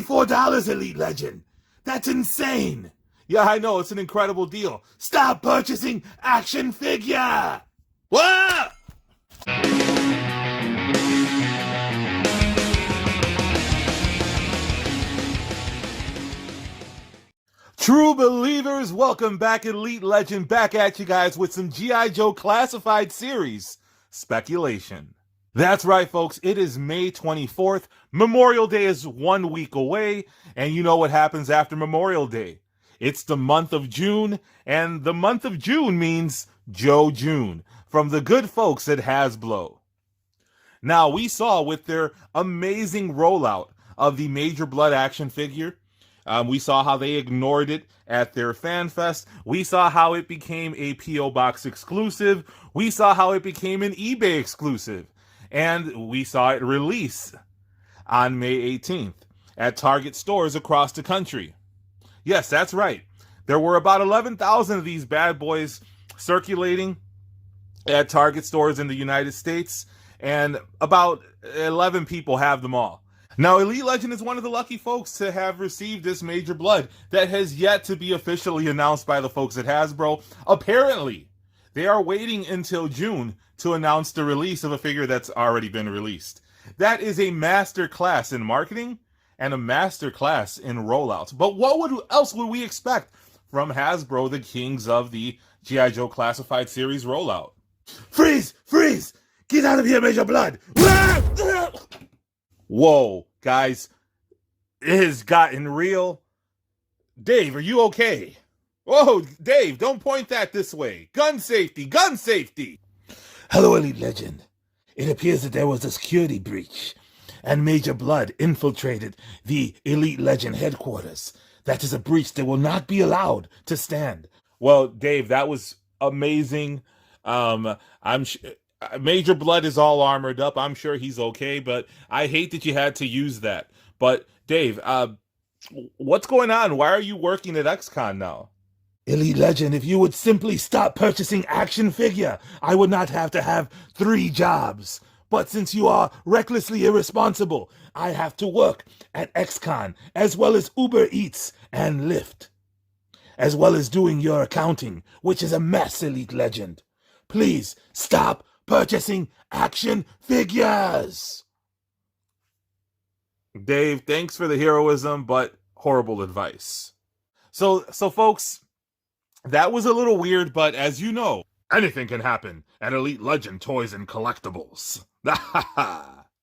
$24, Elite Legend. That's insane. Yeah, I know, it's an incredible deal. Stop purchasing action figure. Whoa! True believers, welcome back, Elite Legend, back at you guys with some G.I. Joe Classified Series speculation. That's right, folks, it is May 24th. Memorial Day is 1 week away, and you know what happens after Memorial Day. It's the month of June, and the month of June means Joe June, from the good folks at HASBRO. Now, we saw with their amazing rollout of the Major Blood action figure, we saw how they ignored it at their Fan Fest. We saw how it became a P.O. Box exclusive. We saw how it became an eBay exclusive. And we saw it release on May 18th at Target stores across the country. Yes, that's right. There were about 11,000 of these bad boys circulating at Target stores in the United States, and about 11 people have them all. Now, Elite Legend is one of the lucky folks to have received this Major Blood that has yet to be officially announced by the folks at HASBRO. Apparently, they are waiting until June to announce the release of a figure that's already been released. That is a master class in marketing and a master class in rollouts. But what else would we expect from HASBRO, the kings of the G.I. Joe Classified Series rollout? Freeze! Freeze! Get out of here, Major Blood! Whoa, guys, it has gotten real. Dave, are you okay? Whoa, Dave, don't point that this way. Gun safety, gun safety. Hello, Elite Legend. It appears that there was a security breach, and Major Blood infiltrated the Elite Legend headquarters. That is a breach that will not be allowed to stand. Well, Dave, that was amazing. Major Blood is all armored up. I'm sure he's okay, but I hate that you had to use that. But Dave, what's going on? Why are you working at XCon now? Elite Legend, if you would simply stop purchasing action figure, I would not have to have 3 jobs. But since you are recklessly irresponsible, I have to work at XCon, as well as Uber Eats and Lyft, as well as doing your accounting, which is a mess, Elite Legend. Please stop purchasing action figures. Dave, thanks for the heroism, but horrible advice. So folks, that was a little weird, but as you know, anything can happen at Elite Legend Toys and Collectibles.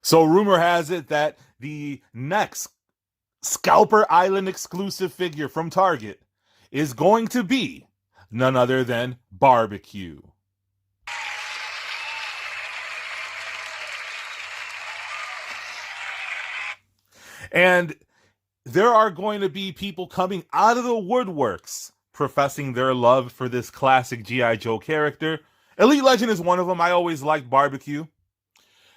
So rumor has it that the next Scalper Island exclusive figure from Target is going to be none other than Barbecue. And there are going to be people coming out of the woodworks professing their love for this classic G.I. Joe character. Elite Legend is one of them. I always liked Barbecue.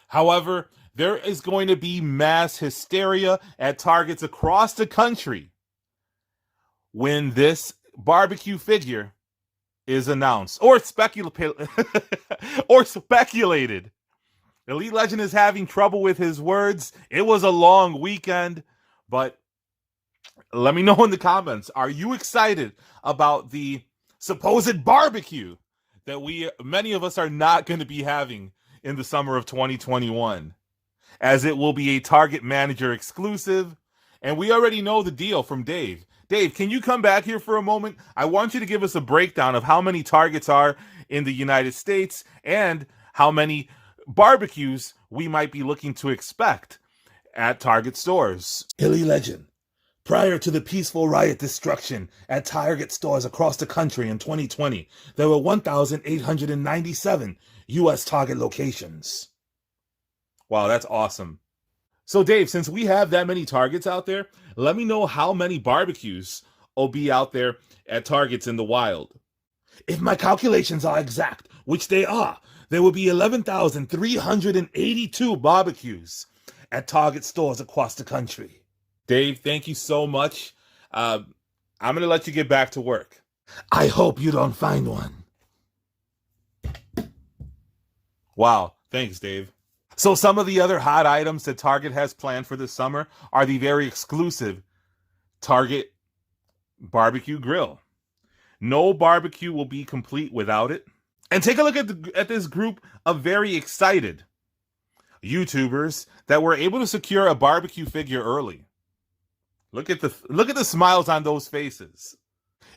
However, there is going to be mass hysteria at Targets across the country when this Barbecue figure is announced or speculated. Elite Legend is having trouble with his words. It was a long weekend, but let me know in the comments. Are you excited about the supposed barbecue that many of us are not going to be having in the summer of 2021? As it will be a Target manager exclusive. And we already know the deal from Dave. Dave, can you come back here for a moment? I want you to give us a breakdown of how many Targets are in the United States and how many barbecues we might be looking to expect at Target stores. Elite Legend, prior to the peaceful riot destruction at Target stores across the country in 2020, there were 1,897 U.S. Target locations. Wow, that's awesome. So Dave, since we have that many Targets out there, let me know how many barbecues will be out there at Targets in the wild. If my calculations are exact, which they are, there will be 11,382 barbecues at Target stores across the country. Dave, thank you so much. I'm going to let you get back to work. I hope you don't find one. Wow, thanks, Dave. So some of the other hot items that Target has planned for this summer are the very exclusive Target barbecue grill. No barbecue will be complete without it. And take a look at this group of very excited YouTubers that were able to secure a barbecue figure early. Look at the smiles on those faces.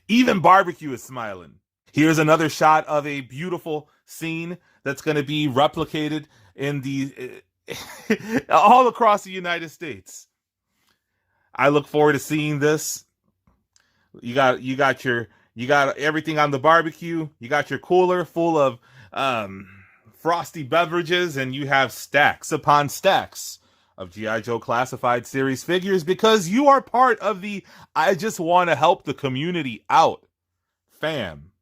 Even barbecue is smiling. Here's another shot of a beautiful scene that's going to be replicated in the all across the United States. I look forward to seeing this. You got everything on the barbecue. You got your cooler full of frosty beverages, and you have stacks upon stacks of G.I. Joe Classified Series figures because you are part of the I just want to help the community out fam.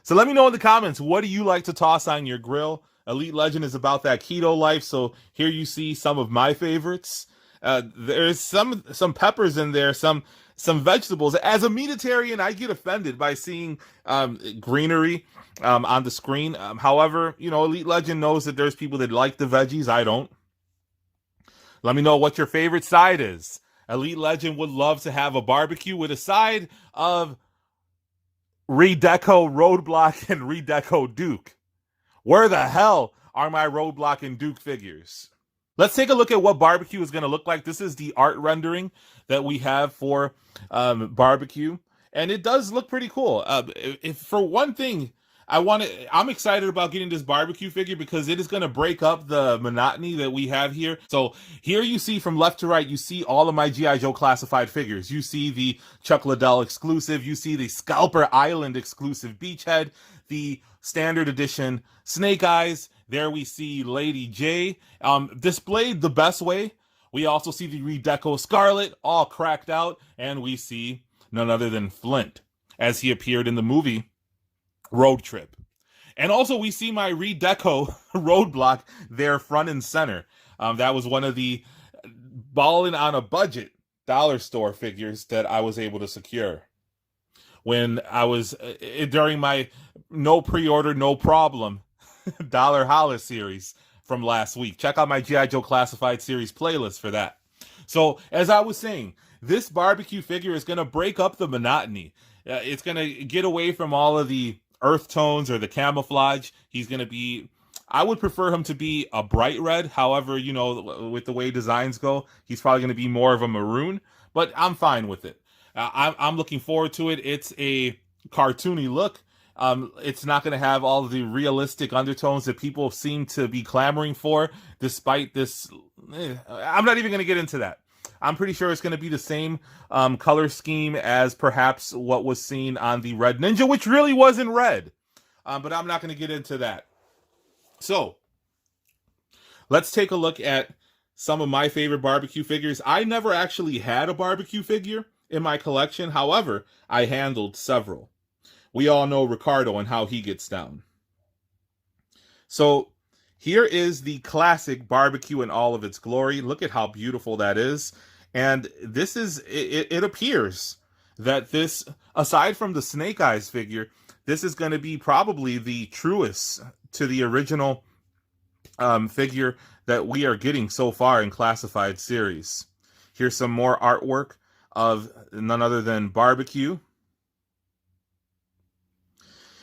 So let me know in the comments, what do you like to toss on your grill? Elite Legend is about that keto life, so here you see some of my favorites. There's some peppers in there, some vegetables. As a meatitarian, I get offended by seeing greenery on the screen. However, Elite Legend knows that there's people that like the veggies. I don't. Let me know what your favorite side is. Elite Legend would love to have a barbecue with a side of Redeco Roadblock and Redeco Duke. Where the hell are my Roadblock and Duke figures? Let's take a look at what barbecue is going to look like. This is the art rendering that we have for barbecue, and it does look pretty cool. If for one thing, I'm excited about getting this barbecue figure because it is going to break up the monotony that we have here. So here you see from left to right, you see all of my G.I. Joe Classified figures. You see the Chuck Liddell exclusive. You see the Scalper Island exclusive Beachhead, the standard edition Snake Eyes. There we see Lady J displayed the best way. We also see the Redeco Scarlet all cracked out, and we see none other than Flint as he appeared in the movie Road Trip. And also we see my Redeco Roadblock there front and center. That was one of the balling on a budget dollar store figures that I was able to secure when I was during my no pre-order, no problem Dollar Holla series from last week. Check out my G.I. Joe Classified Series playlist for that. So as I was saying, this barbecue figure is going to break up the monotony. It's going to get away from all of the earth tones or the camouflage. He's going to be, I would prefer him to be a bright red. However, with the way designs go, he's probably going to be more of a maroon, but I'm fine with it. I'm looking forward to it. It's a cartoony look. It's not going to have all of the realistic undertones that people seem to be clamoring for, despite this. I'm not even going to get into that. I'm pretty sure it's going to be the same color scheme as perhaps what was seen on the Red Ninja, which really wasn't red. But I'm not going to get into that. So let's take a look at some of my favorite barbecue figures. I never actually had a barbecue figure in my collection. However, I handled several. We all know Ricardo and how he gets down. So here is the classic barbecue in all of its glory. Look at how beautiful that is. And this is, it appears that this, aside from the Snake Eyes figure, this is going to be probably the truest to the original figure that we are getting so far in Classified Series. Here's some more artwork of none other than Barbecue.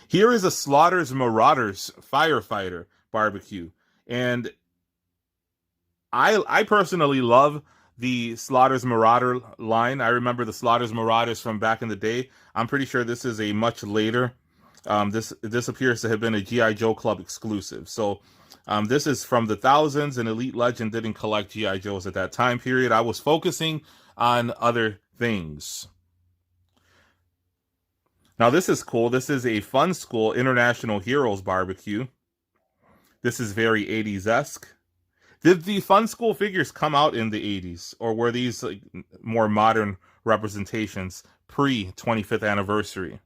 Here is a Slaughter's Marauders firefighter barbecue. And I personally love the Slaughter's Marauder line. I remember the Slaughter's Marauders from back in the day. I'm pretty sure this is a much later. This appears to have been a G.I. Joe Club exclusive. So this is from the thousands, and Elite Legend didn't collect G.I. Joes at that time period. I was focusing on other things. Now this is cool. This is a Fun School International Heroes barbecue. This is very 80s-esque. Did the Fun School figures come out in the 80s, or were these like more modern representations pre-25th anniversary?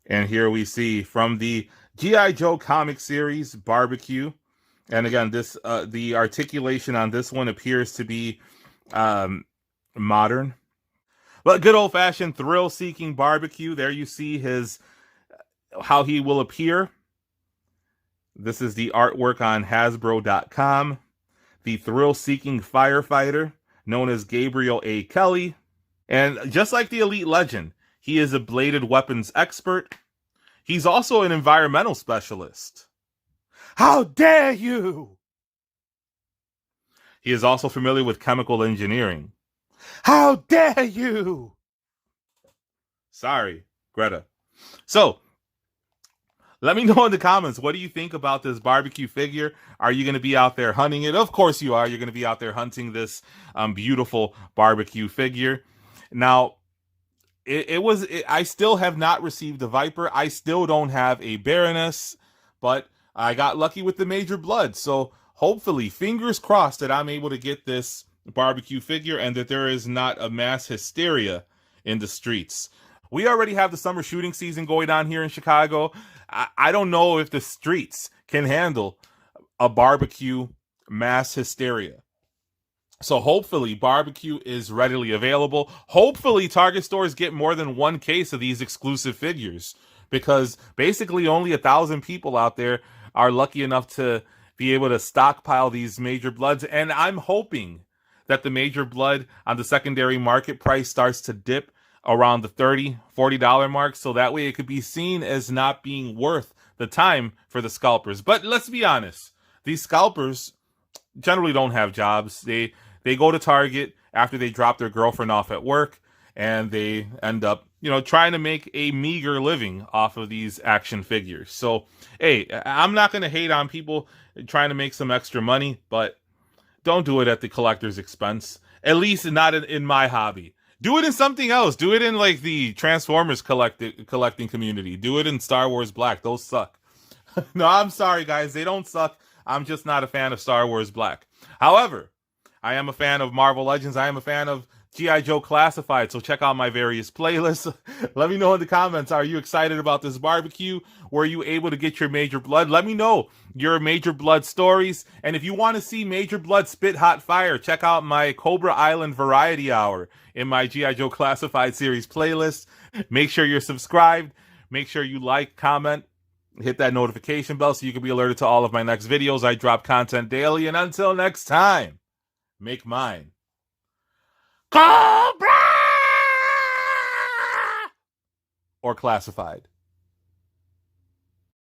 And here we see from the G.I. Joe comic series Barbecue. And again, this the articulation on this one appears to be modern. But good old-fashioned thrill-seeking barbecue. There you see how he will appear This is the artwork on HASBRO.com. The thrill-seeking firefighter, known as Gabriel A. Kelly. And just like the Elite Legend, he is a bladed weapons expert. He's also an environmental specialist. How dare you! He is also familiar with chemical engineering. How dare you! Sorry, Greta. So, let me know in the comments, what do you think about this barbecue figure? Are you going to be out there hunting it? Of course you are. You're going to be out there hunting this beautiful barbecue figure. Now, I still have not received a Viper. I still don't have a Baroness, but I got lucky with the Major Blood. So hopefully, fingers crossed, that I'm able to get this barbecue figure and that there is not a mass hysteria in the streets. We already have the summer shooting season going on here in Chicago. I don't know if the streets can handle a barbecue mass hysteria. So hopefully barbecue is readily available. Hopefully Target stores get more than one case of these exclusive figures, because basically only 1,000 people out there are lucky enough to be able to stockpile these Major Bloods. And I'm hoping that the Major Blood on the secondary market price starts to dip around the $30, $40 mark, so that way it could be seen as not being worth the time for the scalpers. But let's be honest, these scalpers generally don't have jobs. They go to Target after they drop their girlfriend off at work, and they end up, trying to make a meager living off of these action figures. So, hey, I'm not going to hate on people trying to make some extra money, but don't do it at the collector's expense. At least not in my hobby. Do it in something else. Do it in like the Transformers collecting community. Do it in Star Wars Black. Those suck. No, I'm sorry, guys. They don't suck. I'm just not a fan of Star Wars Black. However, I am a fan of Marvel Legends. I am a fan of G.I. Joe Classified, so check out my various playlists. Let me know in the comments, are you excited about this barbecue? Were you able to get your Major Blood? Let me know your Major Blood stories. And if you want to see Major Blood spit hot fire, check out my Cobra Island Variety Hour in my G.I. Joe Classified series playlist. Make sure you're subscribed. Make sure you like, comment, hit that notification bell so you can be alerted to all of my next videos. I drop content daily. And until next time, make mine Cobra or Classified.